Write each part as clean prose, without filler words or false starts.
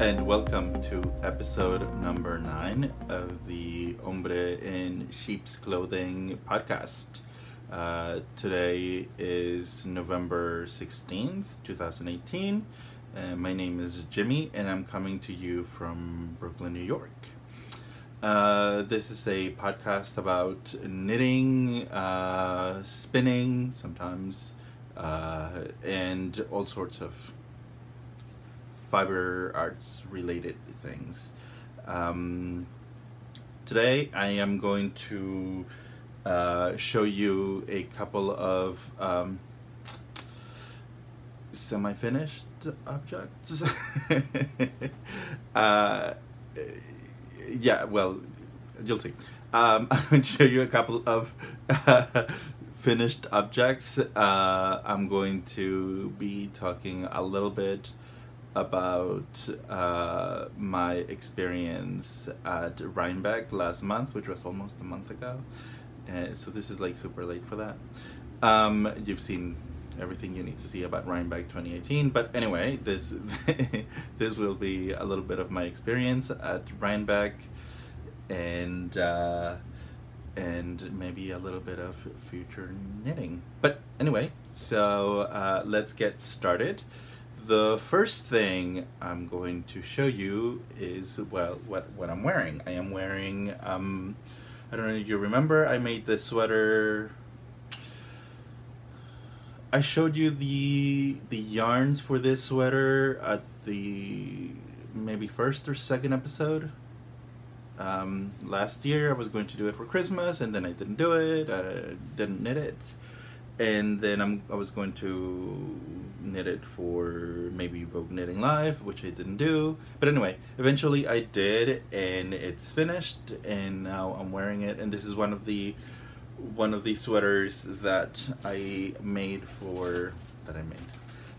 and welcome to episode number 9 of the Hombre in Sheep's Clothing podcast. Today is November 16th, 2018. My name is Jimmy, and I'm coming to you from Brooklyn, New York. This is a podcast about knitting, spinning sometimes, and all sorts of fiber arts related things. Today I am going to show you a couple of semi-finished objects. Yeah, well, you'll see. I'm going to show you a couple of finished objects. I'm going to be talking a little bit about my experience at Rhinebeck last month, which was almost a month ago. So this is like super late for that. You've seen everything you need to see about Rhinebeck 2018, but anyway, this this will be a little bit of my experience at Rhinebeck, and maybe a little bit of future knitting. But anyway, so let's get started. The first thing I'm going to show you is, well, what I'm wearing. I am wearing, I don't know if you remember, I made this sweater. I showed you the yarns for this sweater at the maybe first or second episode. Last year I was going to do it for Christmas, and then I didn't do it. I didn't knit it. And then I was going to knit it for maybe Vogue Knitting Live, which I didn't do. But anyway, eventually I did, and it's finished, and now I'm wearing it. And this is one of the sweaters that I made.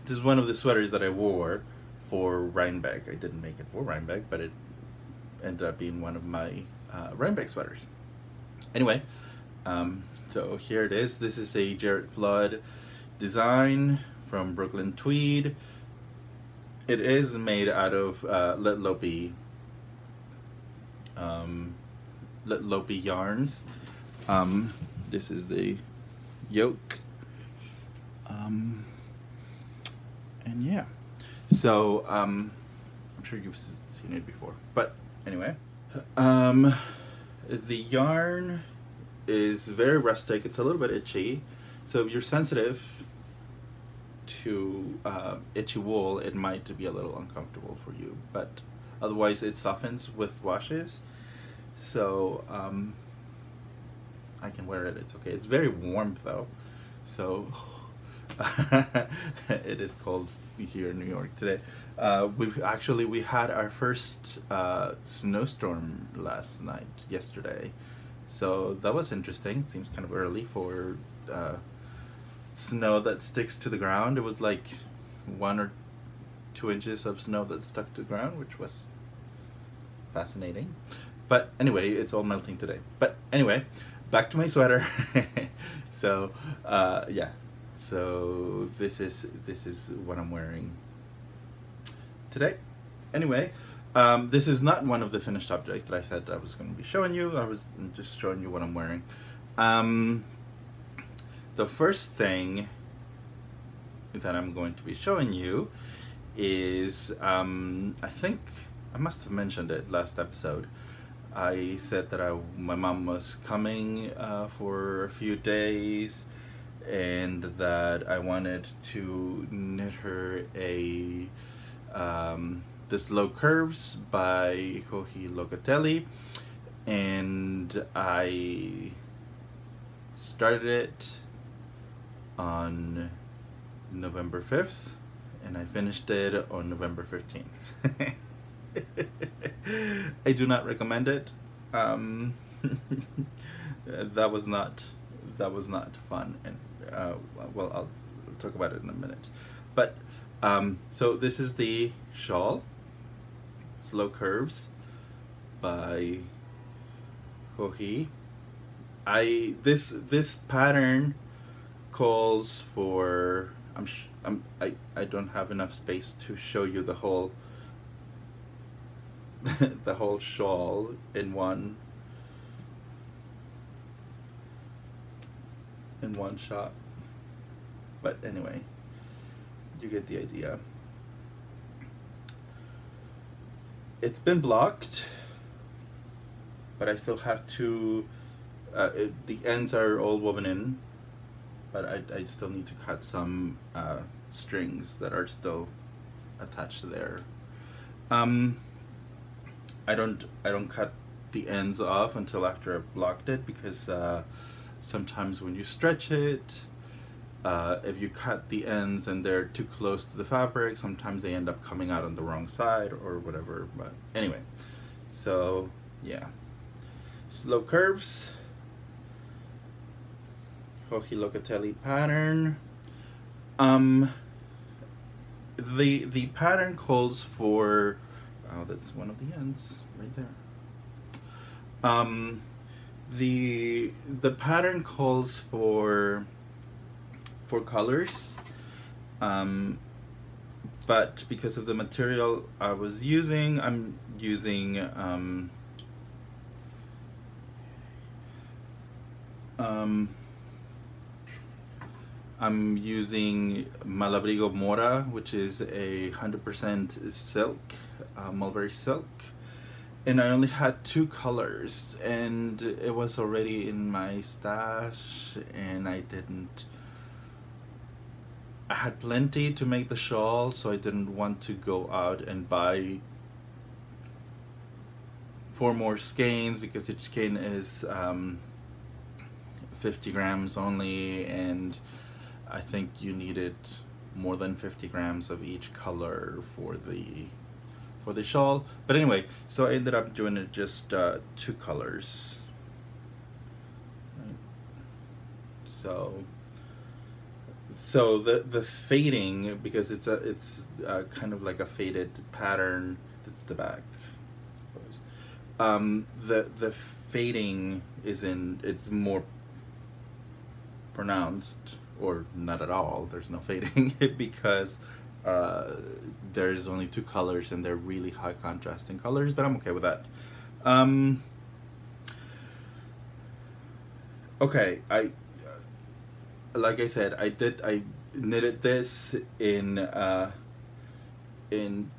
This is one of the sweaters that I wore for Rhinebeck. I didn't make it for Rhinebeck, but it ended up being one of my Rhinebeck sweaters. Anyway, so here it is. This is a Jared Flood design from Brooklyn Tweed. It is made out of Léttlopi yarns. This is the yoke. And yeah. So I'm sure you've seen it before. But anyway, the yarn is very rustic. It's a little bit itchy, so if you're sensitive to itchy wool, it might be a little uncomfortable for you, but otherwise it softens with washes, so I can wear it. It's okay. It's very warm though, so it is cold here in New York today. We had our first snowstorm yesterday. So that was interesting. It seems kind of early for snow that sticks to the ground. It was like 1 or 2 inches of snow that stuck to the ground, which was fascinating. But anyway, it's all melting today. But anyway, back to my sweater. So yeah. So this is what I'm wearing today. Anyway. This is not one of the finished objects that I said I was going to be showing you. I was just showing you what I'm wearing. The first thing that I'm going to be showing you is, I think I must have mentioned it last episode. I said that my mom was coming for a few days, and that I wanted to knit her a this Low Curves by Joji Locatelli, and I started it on November 5th, and I finished it on November 15th. I do not recommend it. That was not fun, and well, I'll talk about it in a minute. But so this is the shawl. Slow Curves by Joji. This pattern calls for, I don't have enough space to show you the whole the whole shawl in one shot. But anyway, you get the idea. It's been blocked, but I still have to, the ends are all woven in, but I still need to cut some strings that are still attached there. I don't cut the ends off until after I've blocked it, because sometimes when you stretch it, if you cut the ends and they're too close to the fabric, sometimes they end up coming out on the wrong side or whatever. But anyway, so yeah, slow curves, Joji Locatelli pattern. The pattern calls for, oh, that's one of the ends right there. The pattern calls for colors, but because of the material I was using, I'm using Malabrigo Mora, which is 100% silk, mulberry silk, and I only had 2 colors, and it was already in my stash, and I had plenty to make the shawl, so I didn't want to go out and buy 4 more skeins, because each skein is 50 grams only, and I think you needed more than 50 grams of each color for the shawl. But anyway, so I ended up doing it just 2 colors. Right. So the fading, because it's kind of like a faded pattern. That's the back, I suppose. The fading it's more pronounced, or not at all. There's no fading because there's only 2 colors and they're really high contrasting colors, but I'm okay with that. Okay, like I said, I knitted this in 10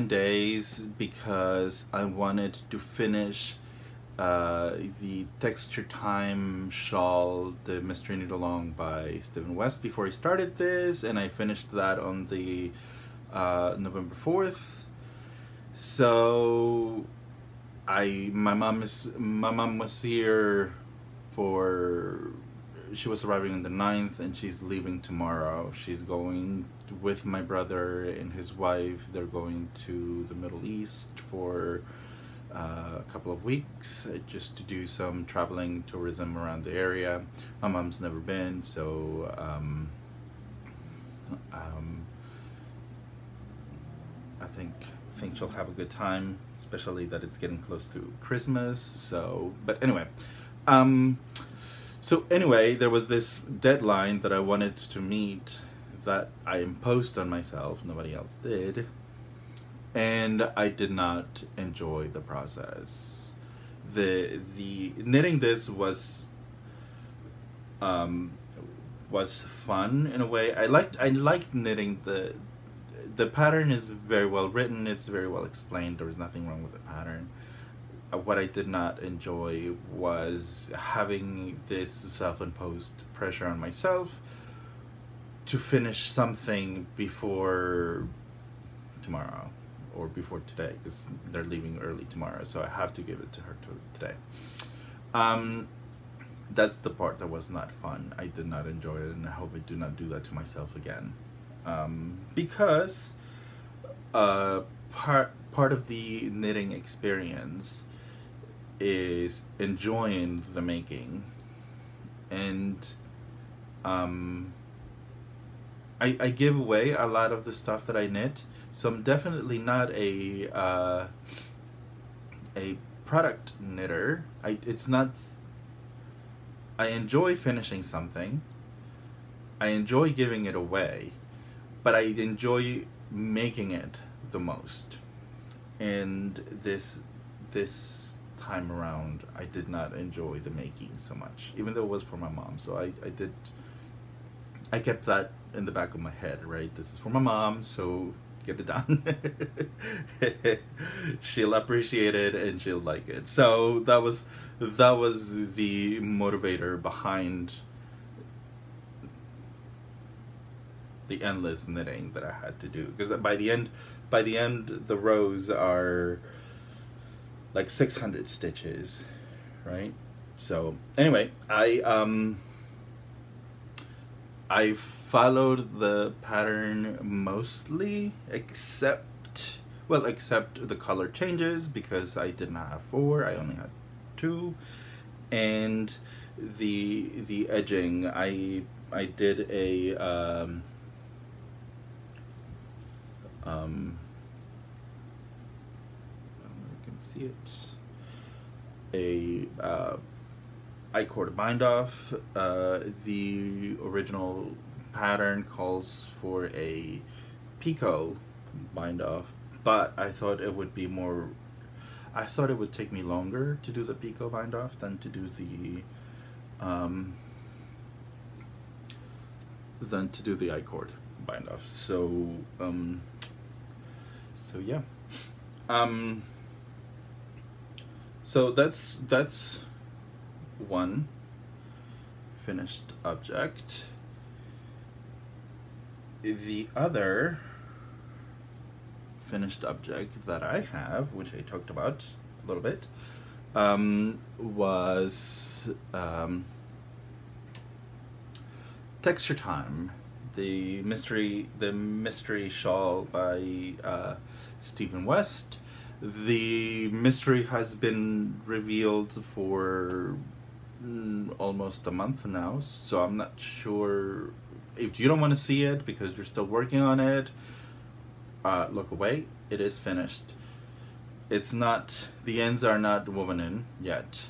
days because I wanted to finish the Texture Time shawl, the Mystery Knit Along by Stephen West, before I started this, and I finished that on the November 4th. So my mom was here she was arriving on the 9th, and she's leaving tomorrow. She's going with my brother and his wife. They're going to the Middle East for a couple of weeks, just to do some traveling tourism around the area. My mom's never been, so I think she'll have a good time, especially that it's getting close to Christmas. So, but anyway, there was this deadline that I wanted to meet that I imposed on myself. Nobody else did. And I did not enjoy the process. The knitting this was fun in a way. I liked knitting the pattern is very well written. It's very well explained. There was nothing wrong with the pattern. What I did not enjoy was having this self-imposed pressure on myself to finish something before tomorrow, or before today, because they're leaving early tomorrow, so I have to give it to her today. That's the part that was not fun. I did not enjoy it, and I hope I do not do that to myself again. Because part of the knitting experience is enjoying the making, and I give away a lot of the stuff that I knit, so I'm definitely not a product knitter. I enjoy finishing something, I enjoy giving it away, but I enjoy making it the most. and this time around I did not enjoy the making so much, even though it was for my mom. So I kept that in the back of my head, right? This is for my mom, so get it done. She'll appreciate it and she'll like it. So that was the motivator behind the endless knitting that I had to do, because by the end the rows are like 600 stitches, right? So anyway, I followed the pattern mostly, except the color changes, because I did not have 4, I only had 2, and the edging, I did a I don't know if you can see it, I-cord bind off. The original pattern calls for a picot bind off, but I thought it would take me longer to do the picot bind off than to do the I-cord bind off. So yeah. So that's one finished object. The other finished object that I have, which I talked about a little bit, was Texture Time, the mystery shawl by Stephen West. The mystery has been revealed for almost a month now, so I'm not sure if you don't want to see it because you're still working on it. Look away. It is finished. It's not, the ends are not woven in yet,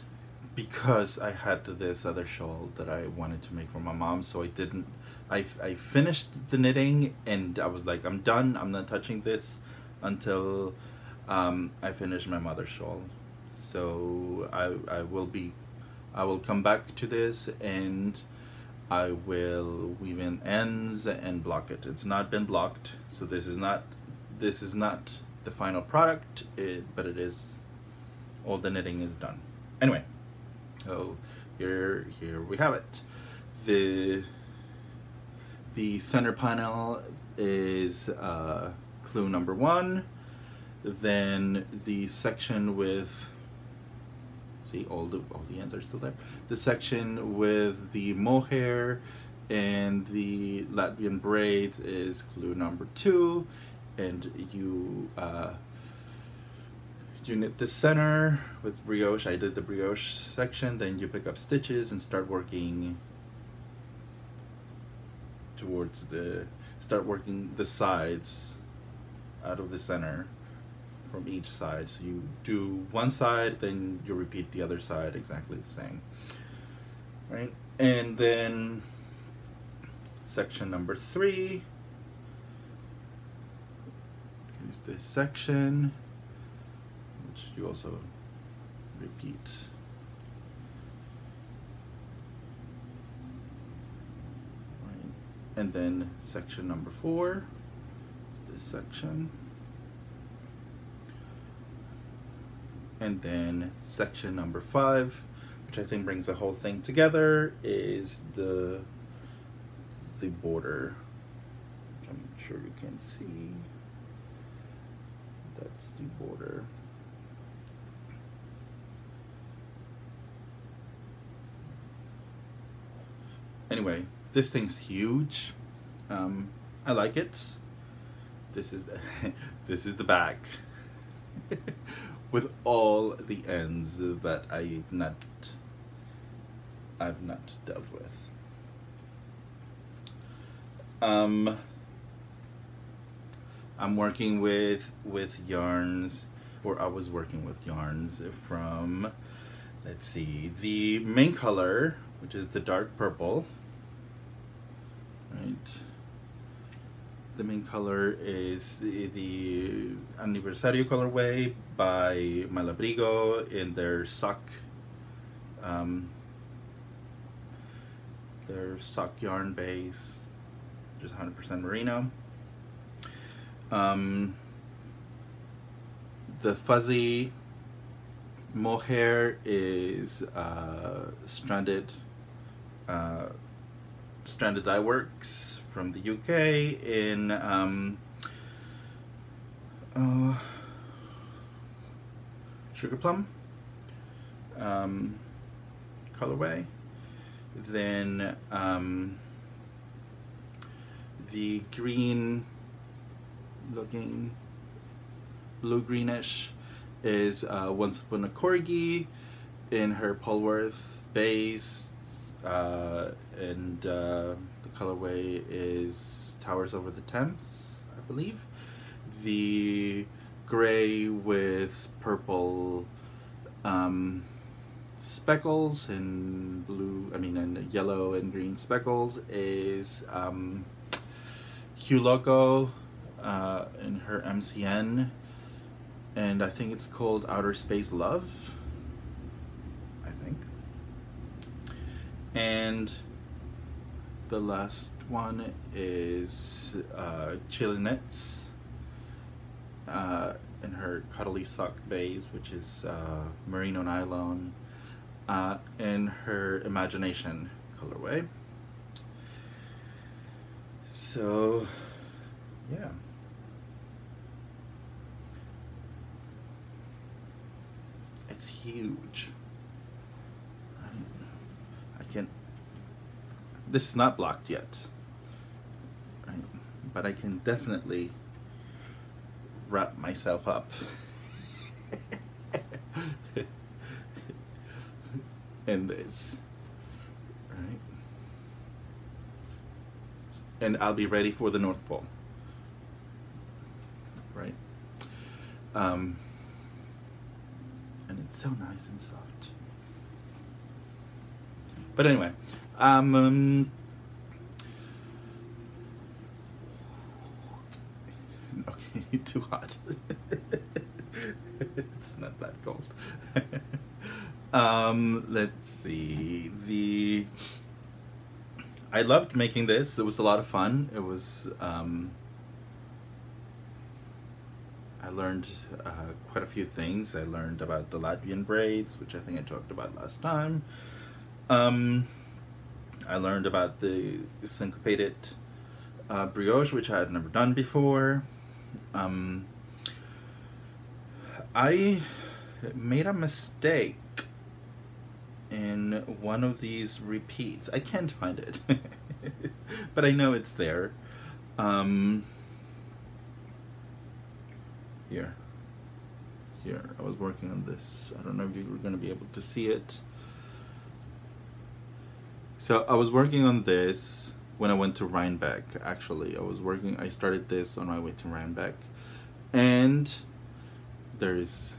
because I had this other shawl that I wanted to make for my mom, so I finished the knitting and I was like, I'm done, I'm not touching this until I finish my mother's shawl. So I will come back to this and I will weave in ends and block it. It's not been blocked, so this is not the final product, but it is, all the knitting is done. Anyway, so here we have it. The center panel is clue number 1. Then the section with, see, all the ends are still there. The section with the mohair and the Latvian braids is clue number 2, and you knit the center with brioche. I did the brioche section. Then you pick up stitches and start working towards start working the sides out of the center from each side. So you do one side, then you repeat the other side exactly the same, right? And then section number 3 is this section, which you also repeat. Right. And then section number 4 is this section. And then section number 5, which I think brings the whole thing together, is the border, which I'm sure you can see. That's the border. Anyway, this thing's huge. I like it. This is the back. With all the ends that I've not dealt with. I'm working with yarns, or I was working with yarns from, let's see, the main color, which is the dark purple, right? The main color is the Aniversario colorway by Malabrigo in their sock yarn base, which is 100% merino. The fuzzy mohair is stranded Dyeworks from the UK in Sugarplum colorway. Then the green looking blue greenish is Once Upon a Corgi in her Polworth base, and the colorway is Towers Over the Thames, I believe. The gray with purple speckles and and yellow and green speckles is Loco in her MCN, and I think it's called Outer Space Love, I think. And the last one is ChileKnitz in her Cuddly sock base, which is merino nylon, in her Imagination colorway. So yeah, it's huge. I can't, this is not blocked yet, right? But I can definitely wrap myself up in this, right? And I'll be ready for the North Pole, right? And it's so nice and soft. But anyway, okay, too hot. It's not that cold. Let's see. I loved making this. It was a lot of fun. It was, I learned quite a few things. I learned about the Latvian braids, which I think I talked about last time. I learned about the syncopated brioche, which I had never done before. I made a mistake in one of these repeats. I can't find it, but I know it's there. Here, I was working on this. I don't know if you were going to be able to see it. So I was working on this when I went to Rhinebeck. Actually, I started this on my way to Rhinebeck, and there's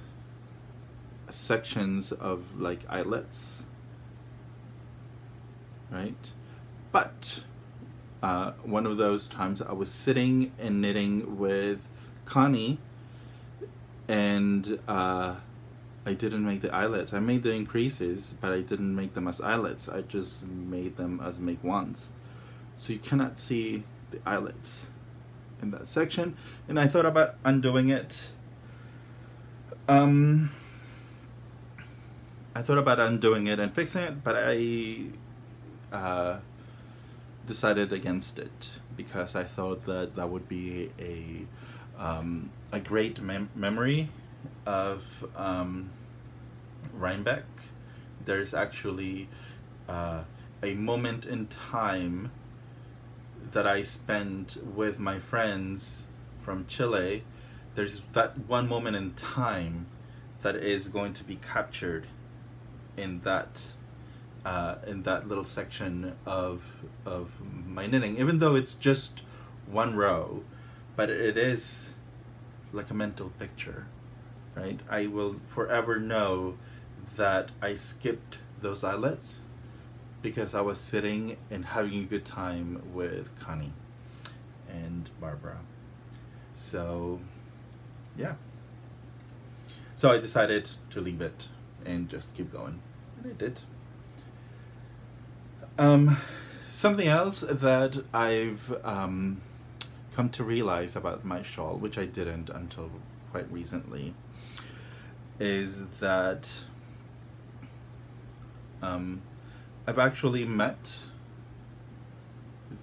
sections of like eyelets, right? But one of those times I was sitting and knitting with Connie, and I didn't make the eyelets. I made the increases, but I didn't make them as eyelets. I just made them as make ones. So you cannot see the eyelets in that section. And I thought about undoing it. I thought about undoing it and fixing it, but I decided against it because I thought that that would be a great memory of Rhinebeck. There's actually a moment in time that I spent with my friends from Chile. There's that one moment in time that is going to be captured in that little section of my knitting, even though it's just one row, but it is like a mental picture, right? I will forever know that I skipped those eyelets because I was sitting and having a good time with Connie. and Barbara. So, yeah. So I decided to leave it and just keep going, and I did. Something else that I've come to realize about my shawl, which I didn't until quite recently, is that I've actually met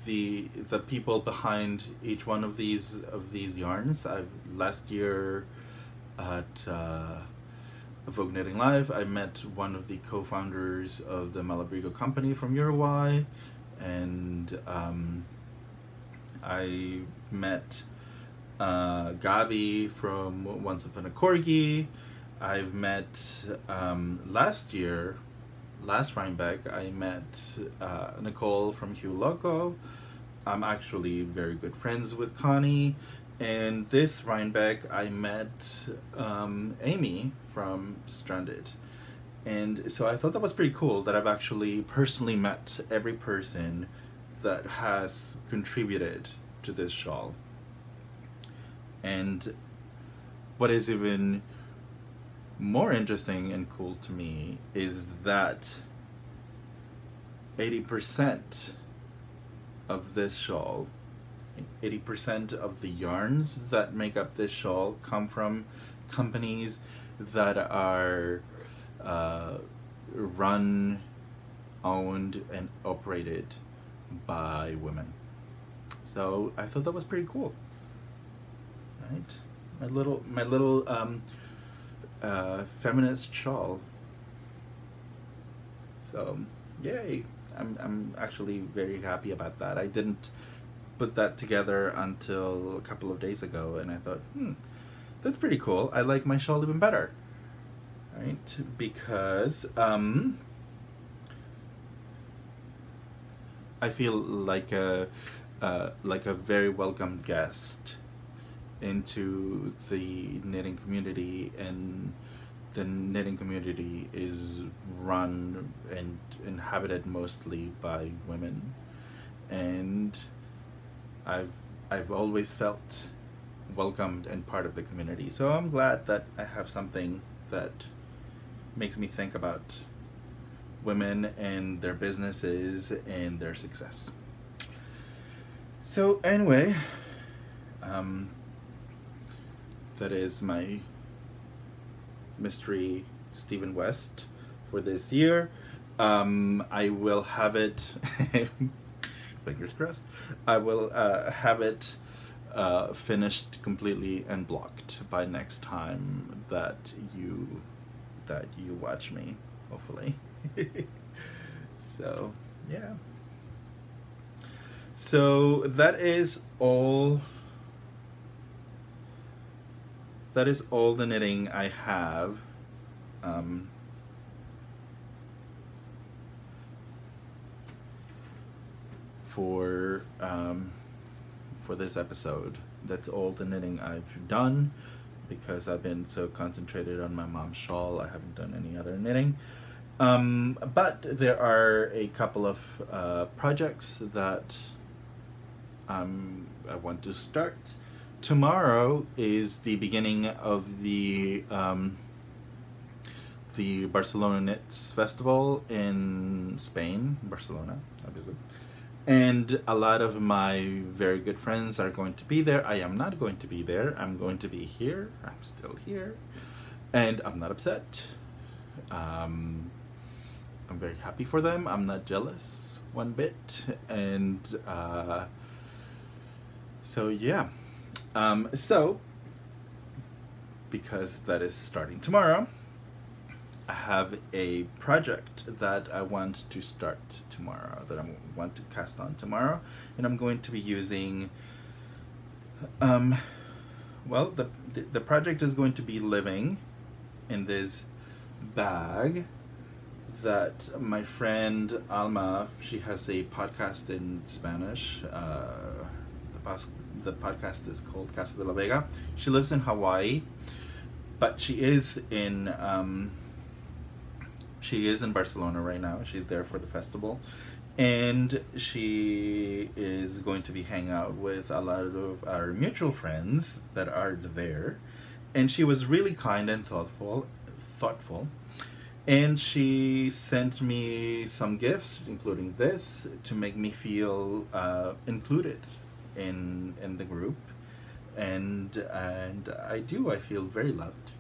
the people behind each one of these yarns. Last year at Vogue Knitting Live, I met one of the co-founders of the Malabrigo company from Uruguay, and I met Gabi from Once Upon a Corgi. I've met last Rhinebeck, I met Nicole from Loco. I'm actually very good friends with Connie. And this Rhinebeck, I met Amy from Stranded. And so I thought that was pretty cool that I've actually personally met every person that has contributed to this shawl. And what is even more interesting and cool to me is that 80% of this shawl, 80% of the yarns that make up this shawl come from companies that are run, owned, and operated by women. So I thought that was pretty cool, right? My little feminist shawl. So yay! I'm actually very happy about that. I didn't put that together until a couple of days ago, and I thought, that's pretty cool. I like my shawl even better, right? Because I feel like a very welcome guest into the knitting community, and the knitting community is run and inhabited mostly by women, and I've always felt welcomed and part of the community. So I'm glad that I have something that makes me think about women and their businesses and their success. So anyway, that is my mystery Stephen West for this year. I will have it fingers crossed, I will have it finished completely and blocked by next time that you watch me, hopefully. So yeah, so that is all the knitting I have. For this episode. That's all the knitting I've done, because I've been so concentrated on my mom's shawl. I haven't done any other knitting. But there are a couple of projects that I want to start. Tomorrow is the beginning of the Barcelona Knits Festival in Spain, Barcelona, obviously. And a lot of my very good friends are going to be there. I am not going to be there. I'm going to be here. I'm still here. And I'm not upset. I'm very happy for them. I'm not jealous one bit. And so yeah. So because that is starting tomorrow, I have a project that I want to start tomorrow, that I want to cast on tomorrow, and I'm going to be using, well, the project is going to be living in this bag that my friend Alma, she has a podcast in Spanish. The podcast is called Casa de la Vega. She lives in Hawaii, but she is in Barcelona right now. She's there for the festival, And she is going to be hanging out with a lot of our mutual friends that are there. And she was really kind and thoughtful. And she sent me some gifts, including this, to make me feel included in the group. And I feel very loved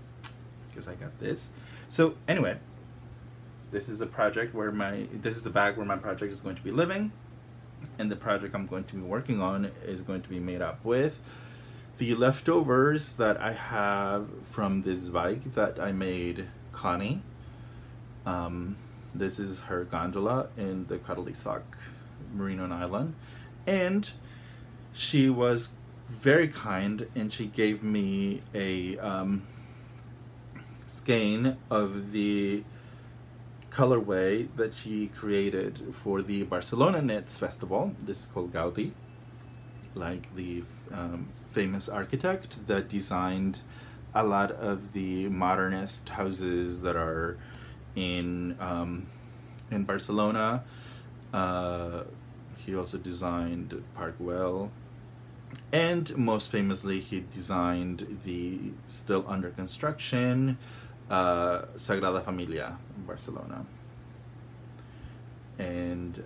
because I got this. So anyway, this is the project where this is the bag where my project is going to be living, and the project I'm going to be working on is going to be made up with the leftovers that I have from this bike that I made Connie. This is her gondola in the Cuddly sock merino nylon, and she was very kind and she gave me a skein of the colorway that she created for the Barcelona Knits Festival. This is called Gaudi, like the famous architect that designed a lot of the modernist houses that are in Barcelona. He also designed Park Güell, and most famously he designed the still under construction Sagrada Familia in Barcelona. And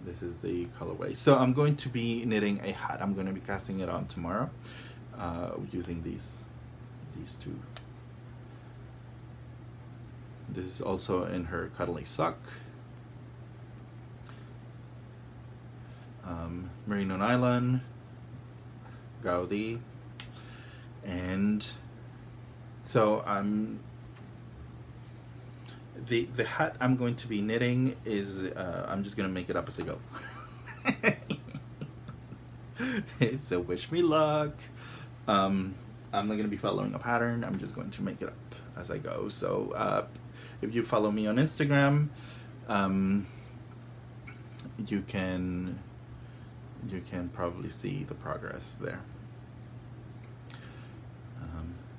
this is the colorway. So I'm going to be knitting a hat. I'm going to be casting it on tomorrow using these two. This is also in her Cuddly sock. Merino nylon, Gaudi, and so the hat I'm going to be knitting is I'm just gonna make it up as I go. So wish me luck. I'm not gonna be following a pattern. I'm just going to make it up as I go. So if you follow me on Instagram, you can probably see the progress there.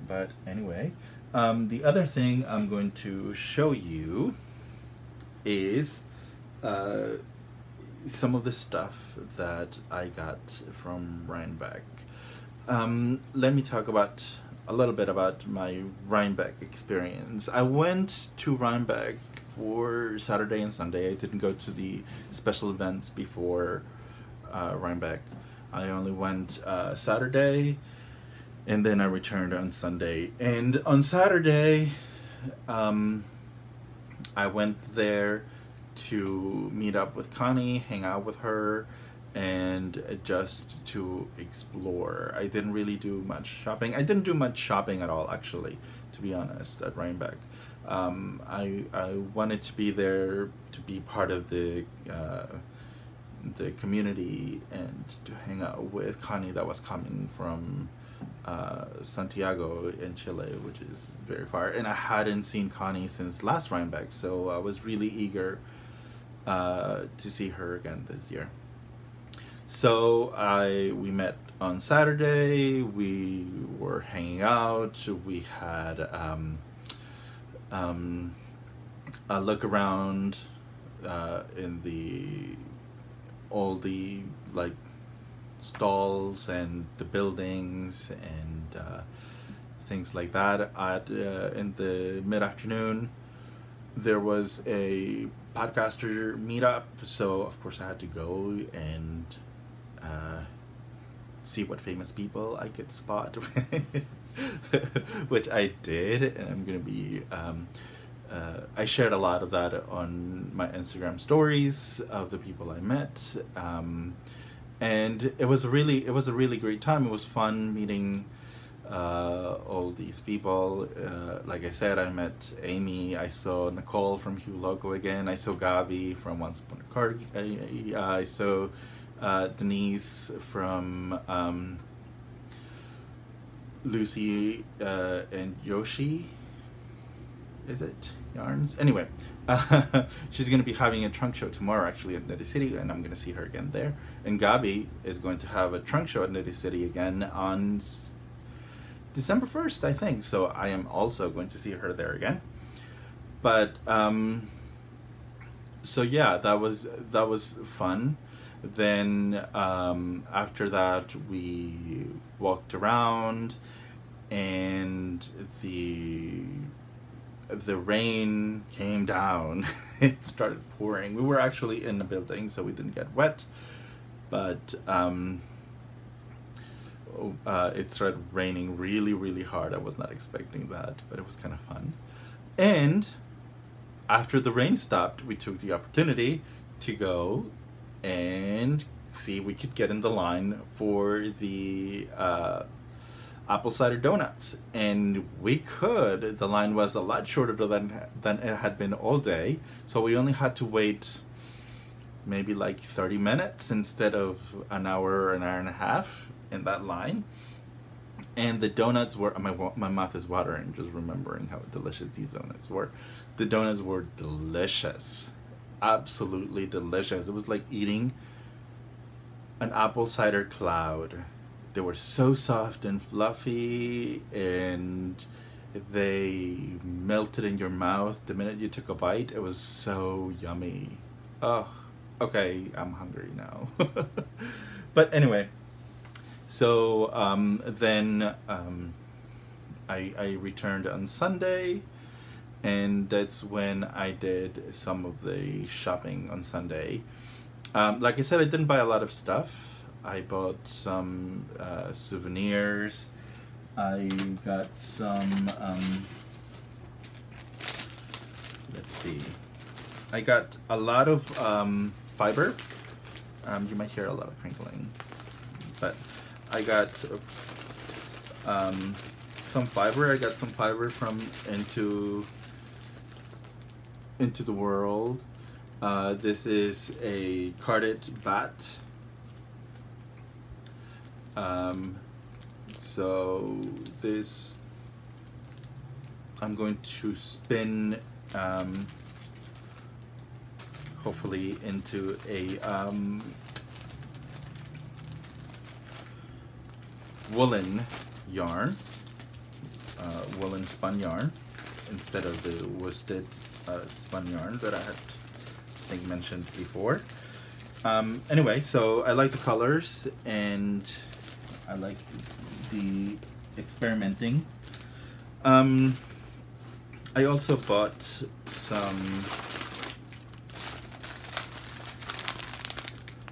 But anyway, the other thing I'm going to show you is some of the stuff that I got from Rhinebeck. Let me talk about a little bit about my Rhinebeck experience. I went to Rhinebeck for Saturday and Sunday. I didn't go to the special events before Rhinebeck. I only went Saturday, and then I returned on Sunday. And on Saturday, I went there to meet up with Connie, hang out with her, and just to explore. I didn't really do much shopping. I didn't do much shopping at all, actually, to be honest, at Rhinebeck. I wanted to be there to be part of the community and to hang out with Connie that was coming from Santiago in Chile, which is very far, and I hadn't seen Connie since last Rhinebeck, so I was really eager to see her again this year. So we met on Saturday. We were hanging out. We had a look around in all the like stalls and the buildings and things like that. In the mid-afternoon, there was a podcaster meetup, so of course I had to go and see what famous people I could spot, which I did, and I'm gonna be I shared a lot of that on my Instagram stories of the people I met, and it was a really great time. It was fun meeting all these people. Like I said, I met Amy, I saw Nicole from Hugh Loco again, I saw Gabi from Once Upon a Corgi, I saw Denise from Lucy and Yoshi, is it? Yarns? Anyway, she's going to be having a trunk show tomorrow actually at Knitty City, and I'm going to see her again there. And Gabi is going to have a trunk show at Knitty City again on December 1st, I think, so I am also going to see her there again. But So yeah, that was fun. Then after that, we walked around, and the rain came down. It started pouring. We were actually in a building, so we didn't get wet, but it started raining really, really hard. I was not expecting that, but it was kind of fun. And after the rain stopped, we took the opportunity to go and see if we could get in the line for the apple cider donuts, and we could. The line was a lot shorter than it had been all day, so we only had to wait maybe like 30 minutes instead of an hour and a half in that line. And the donuts were, my mouth is watering just remembering how delicious these donuts were. The donuts were delicious, absolutely delicious. It was like eating an apple cider cloud. They were so soft and fluffy, and they melted in your mouth the minute you took a bite. It was so yummy. Oh, okay, I'm hungry now. But anyway, so then I returned on Sunday, and that's when I did some of the shopping on Sunday. Like I said, I didn't buy a lot of stuff. I bought some souvenirs. I got some, let's see. I got a lot of fiber. You might hear a lot of crinkling, but I got some fiber. I got some fiber from Into the World. This is a carded bat. So this, I'm going to spin hopefully into a woolen yarn, woolen spun yarn, instead of the worsted spun yarn that I had, I think, mentioned before. Anyway, so I like the colors, and I like the experimenting. I also bought some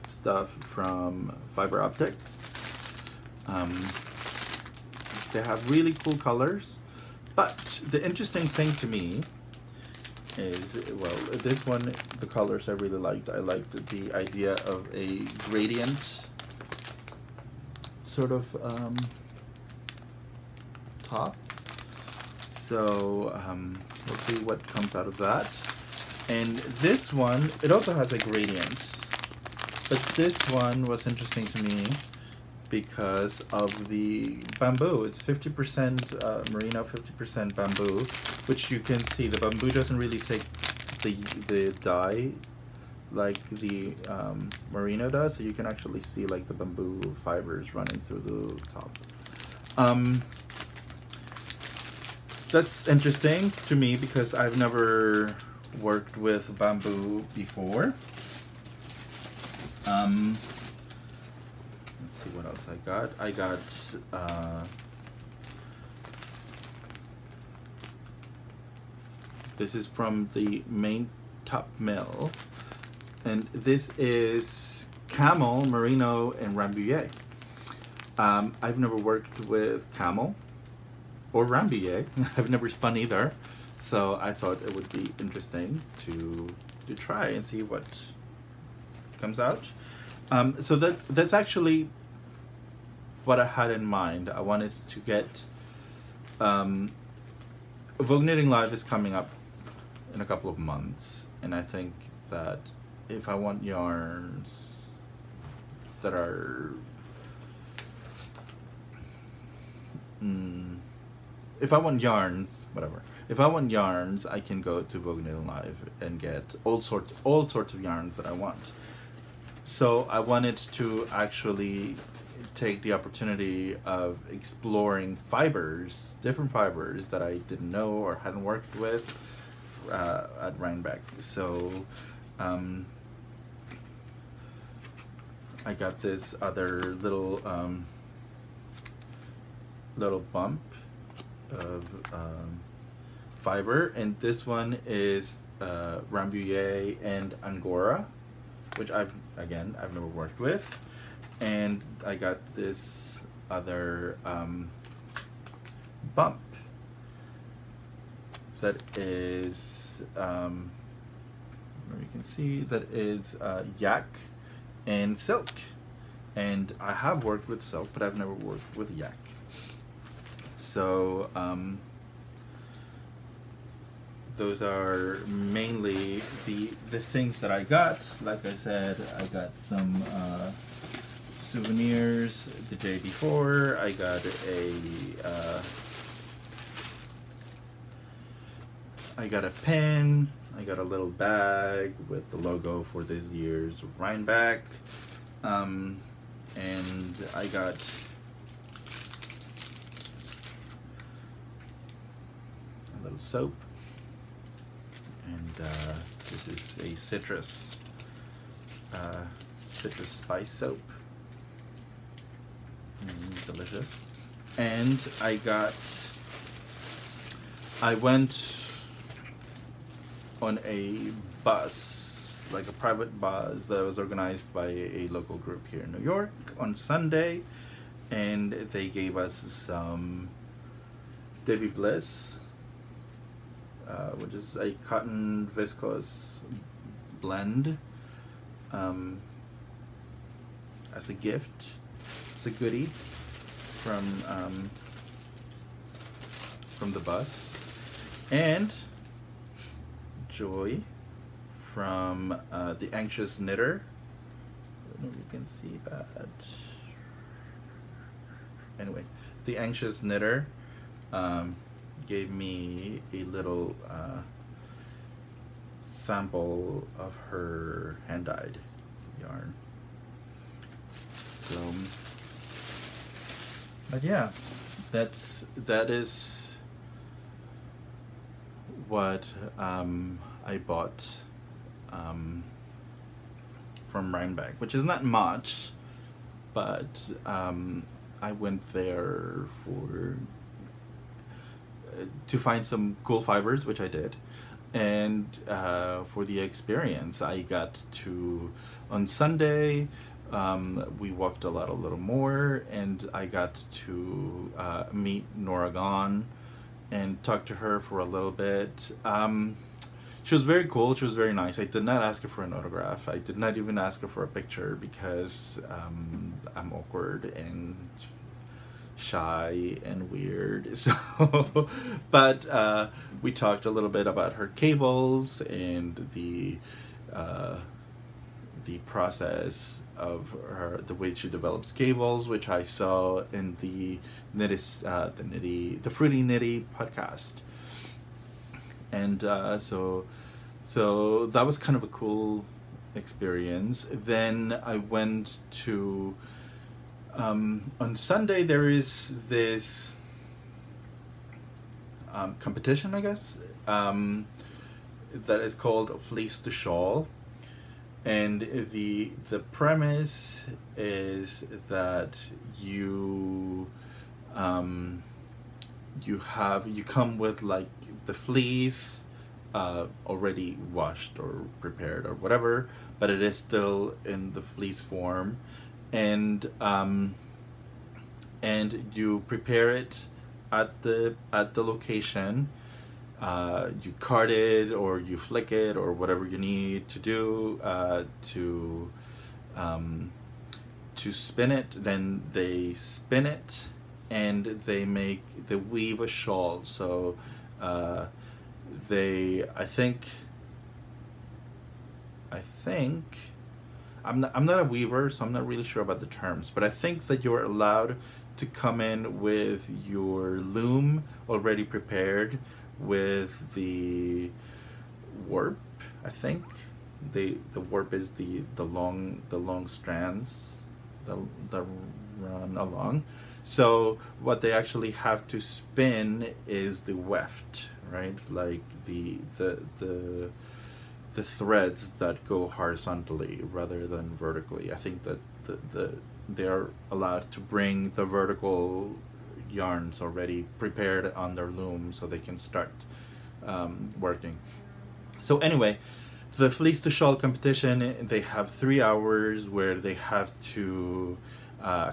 stuff from Fiber Optics. They have really cool colors, but the interesting thing to me is, well, this one, the colors I really liked. I liked the idea of a gradient sort of top. So we'll see what comes out of that. And this one, it also has a gradient, but this one was interesting to me because of the bamboo. It's 50% merino, 50% bamboo, which you can see the bamboo doesn't really take the dye like the merino does, so you can actually see like the bamboo fibers running through the top. That's interesting to me because I've never worked with bamboo before. Let's see what else I got. I got this is from the main top mill, and this is camel, merino, and Rambouillet. I've never worked with camel or Rambouillet. I've never spun either, so I thought it would be interesting to try and see what comes out. So that's actually what I had in mind. I wanted to get Vogue Knitting Live is coming up in a couple of months, and I think that if I want yarns that are if I want yarns, whatever. If I want yarns, I can go to Vogue Knitting Live and get all sorts of yarns that I want. So I wanted to actually take the opportunity of exploring fibers, different fibers that I didn't know or hadn't worked with at Rhinebeck. So I got this other little little bump of fiber, and this one is Rambouillet and Angora, which I've never worked with. And I got this other bump that is you can see that is yak and silk, and I have worked with silk, but I've never worked with yak. So those are mainly the things that I got. Like I said, I got some souvenirs the day before. I got a pen. I got a little bag with the logo for this year's Rhinebeck, and I got a little soap, and this is a citrus spice soap. Delicious. And I went on a bus, like a private bus that was organized by a local group here in New York on Sunday, and they gave us some Debbie Bliss, which is a cotton viscose blend, as a gift. It's a goodie from the bus. And Joy from the Anxious Knitter. I don't know if you can see that. Anyway, the Anxious Knitter gave me a little sample of her hand-dyed yarn. So, but yeah, that is what I bought from Rhinebeck, which is not much, but I went there to find some cool fibers, which I did, and for the experience. I got to, on Sunday, we walked a little more, and I got to meet Nora Gone and talk to her for a little bit. She was very cool. She was very nice. I did not ask her for an autograph. I did not even ask her for a picture because I'm awkward and shy and weird. So, but we talked a little bit about her cables and the process of her, the way she develops cables, which I saw in the Fruity Nitty podcast. And so that was kind of a cool experience. Then I went to on Sunday there is this competition, I guess, that is called Fleece to Shawl, and the premise is that you come with like the fleece already washed or prepared or whatever, but it is still in the fleece form, and you prepare it at the location. You card it or you flick it or whatever you need to do to spin it. Then they spin it and they weave a shawl. So I think I'm not a weaver, so I'm not really sure about the terms, but I think that you're allowed to come in with your loom already prepared with the warp. I think the warp is the long strands that run along. So what they actually have to spin is the weft, right? Like the the threads that go horizontally rather than vertically. I think that they're allowed to bring the vertical yarns already prepared on their loom so they can start working. So anyway, the fleece to shawl competition, they have 3 hours where they have to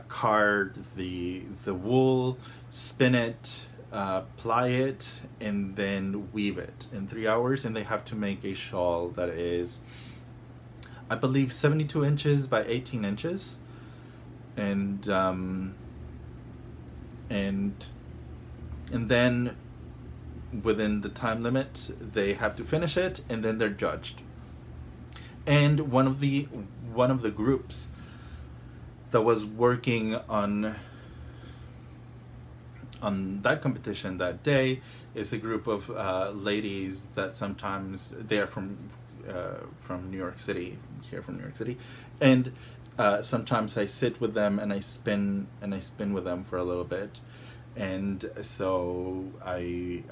card the wool, spin it, ply it, and then weave it in 3 hours, and they have to make a shawl that is, I believe, 72 inches by 18 inches, and then within the time limit they have to finish it, and then they're judged. And one of the groups that was working on that competition that day is a group of ladies that sometimes they are from New York City, here from New York City, and sometimes I sit with them and I spin with them for a little bit. And so I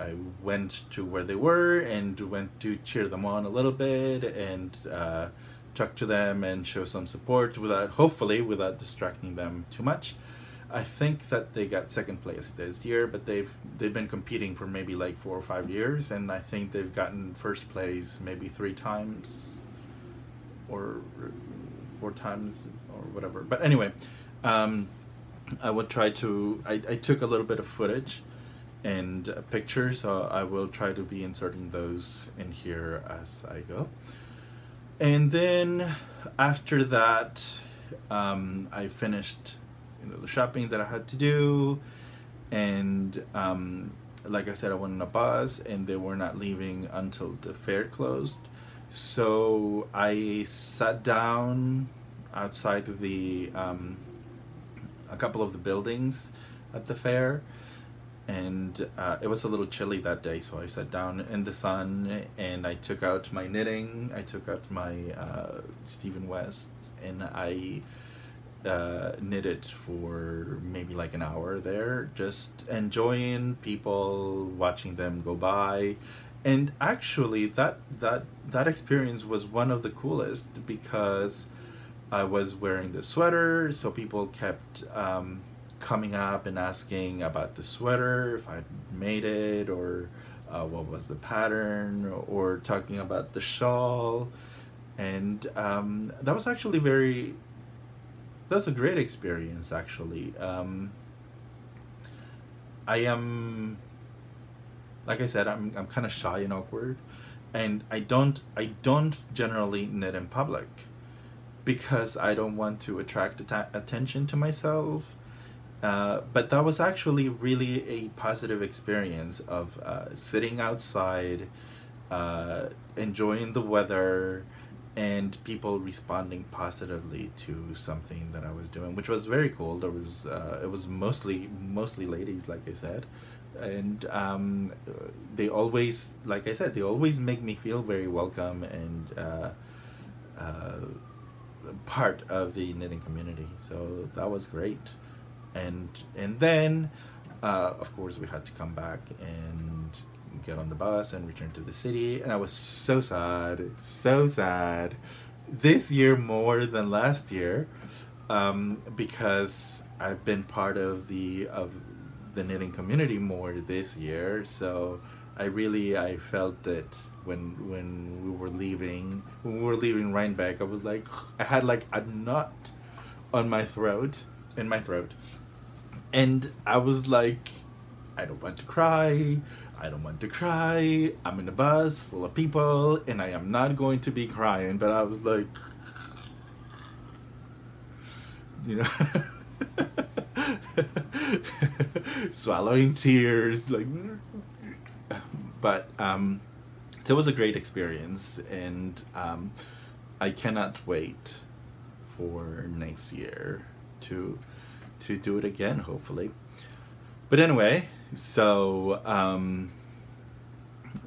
went to where they were and went to cheer them on a little bit and talk to them and show some support hopefully without distracting them too much. I think that they got second place this year, but they've been competing for maybe like 4 or 5 years, and I think they've gotten first place maybe 3 times or 4 times or whatever. But anyway, I would try to, I took a little bit of footage and pictures, so I will try to be inserting those in here as I go. And then after that, I finished the shopping that I had to do, and like I said, I went on a bus and they were not leaving until the fair closed. So I sat down outside of the a couple of the buildings at the fair, and it was a little chilly that day, so I sat down in the sun and I took out my knitting, I took out my Stephen West, and I knitted for maybe like an hour there, just enjoying people, watching them go by. And actually that experience was one of the coolest, because I was wearing the sweater, so people kept coming up and asking about the sweater, if I'd made it, or what was the pattern, or talking about the shawl. And that was actually that was a great experience, actually. I am, like I said, I'm kind of shy and awkward, and I don't generally knit in public, because I don't want to attract attention to myself. But that was actually really a positive experience of sitting outside, enjoying the weather, and people responding positively to something that I was doing, which was very cool. There was it was mostly ladies, like I said, and they always, like I said, they always make me feel very welcome and part of the knitting community. So that was great. And then of course we had to come back and get on the bus and return to the city, and I was so sad this year more than last year, because I've been part of the knitting community more this year. So I felt that when we were leaving Rhinebeck, I was like, I had like a knot in my throat, and I was like, I don't want to cry. I'm in a bus full of people and I am not going to be crying. But I was like, you know, swallowing tears, like, but so it was a great experience, and I cannot wait for next year to do it again, hopefully. But anyway, so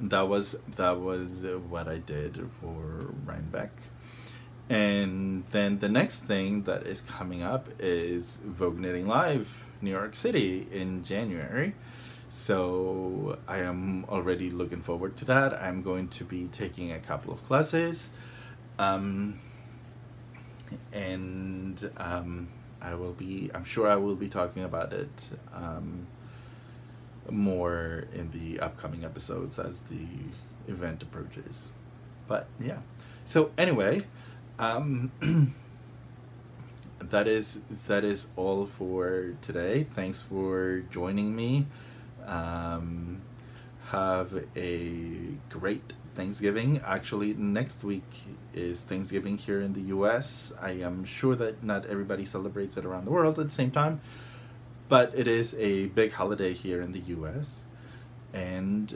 that was what I did for Rhinebeck. And then the next thing that is coming up is Vogue Knitting Live New York City in January. So I am already looking forward to that. I'm going to be taking a couple of classes, and I'm sure I will be talking about it more in the upcoming episodes as the event approaches. But yeah, so anyway, that is all for today. Thanks for joining me. Have a great Thanksgiving. Actually, next week is Thanksgiving here in the US. I am sure that not everybody celebrates it around the world at the same time, but it is a big holiday here in the US. And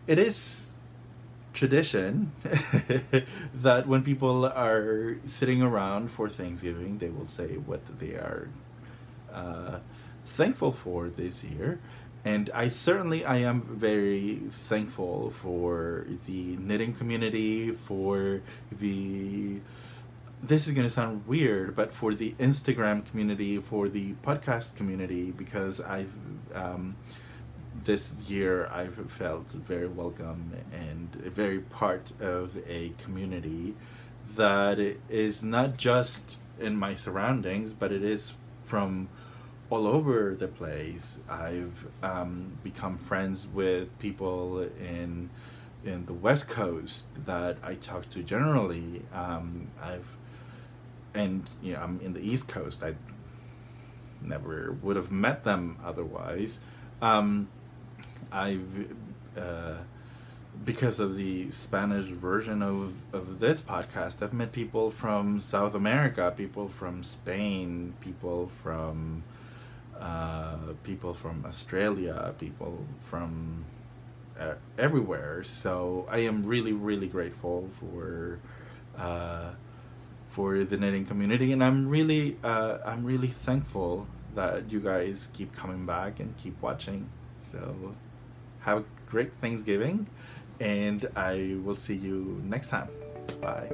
it is tradition that when people are sitting around for Thanksgiving, they will say what they are thankful for this year. And I am very thankful for the knitting community, for the, this is going to sound weird, but for the Instagram community, for the podcast community, because this year I've felt very welcome and very part of a community that is not just in my surroundings, but it is from all over the place. I've become friends with people in the West Coast that I talk to generally. I'm in the East Coast. I never would have met them otherwise. Because of the Spanish version of this podcast, I've met people from South America, people from Spain, people from Australia, people from everywhere. So I am really, really grateful for the knitting community, and I'm really thankful that you guys keep coming back and keep watching. So have a great Thanksgiving, and I will see you next time. Bye.